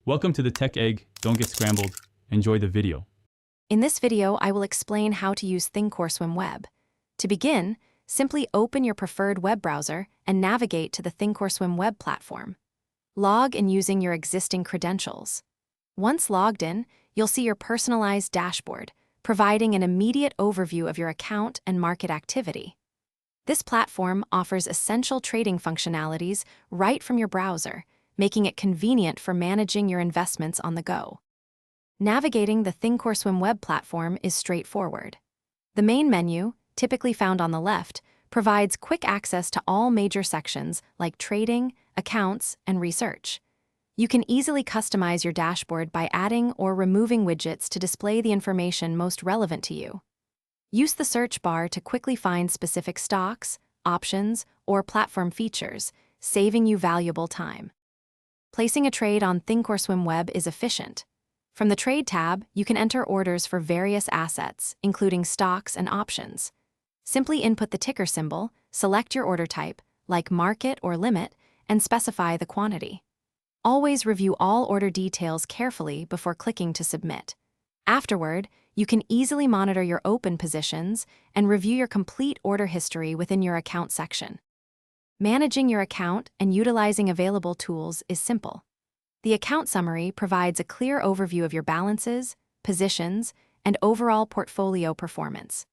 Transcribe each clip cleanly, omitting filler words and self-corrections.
Welcome to the Tech Egg. Don't get scrambled. Enjoy the video. In this video, I will explain how to use Thinkorswim Web. To begin, simply open your preferred web browser and navigate to the Thinkorswim Web platform. Log in using your existing credentials. Once logged in, you'll see your personalized dashboard, providing an immediate overview of your account and market activity. This platform offers essential trading functionalities right from your browser, making it convenient for managing your investments on the go. Navigating the Thinkorswim Web platform is straightforward. The main menu, typically found on the left, provides quick access to all major sections like trading, accounts, and research. You can easily customize your dashboard by adding or removing widgets to display the information most relevant to you. Use the search bar to quickly find specific stocks, options, or platform features, saving you valuable time. Placing a trade on Thinkorswim Web is efficient. From the Trade tab, you can enter orders for various assets, including stocks and options. Simply input the ticker symbol, select your order type, like market or limit, and specify the quantity. Always review all order details carefully before clicking to submit. Afterward, you can easily monitor your open positions and review your complete order history within your account section. Managing your account and utilizing available tools is simple. The account summary provides a clear overview of your balances, positions, and overall portfolio performance.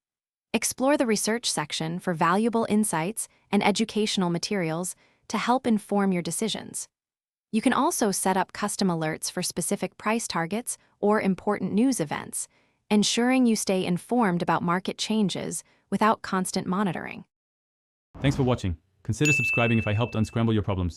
Explore the research section for valuable insights and educational materials to help inform your decisions. You can also set up custom alerts for specific price targets or important news events, ensuring you stay informed about market changes without constant monitoring. Thanks for watching. Consider subscribing if I helped unscramble your problems.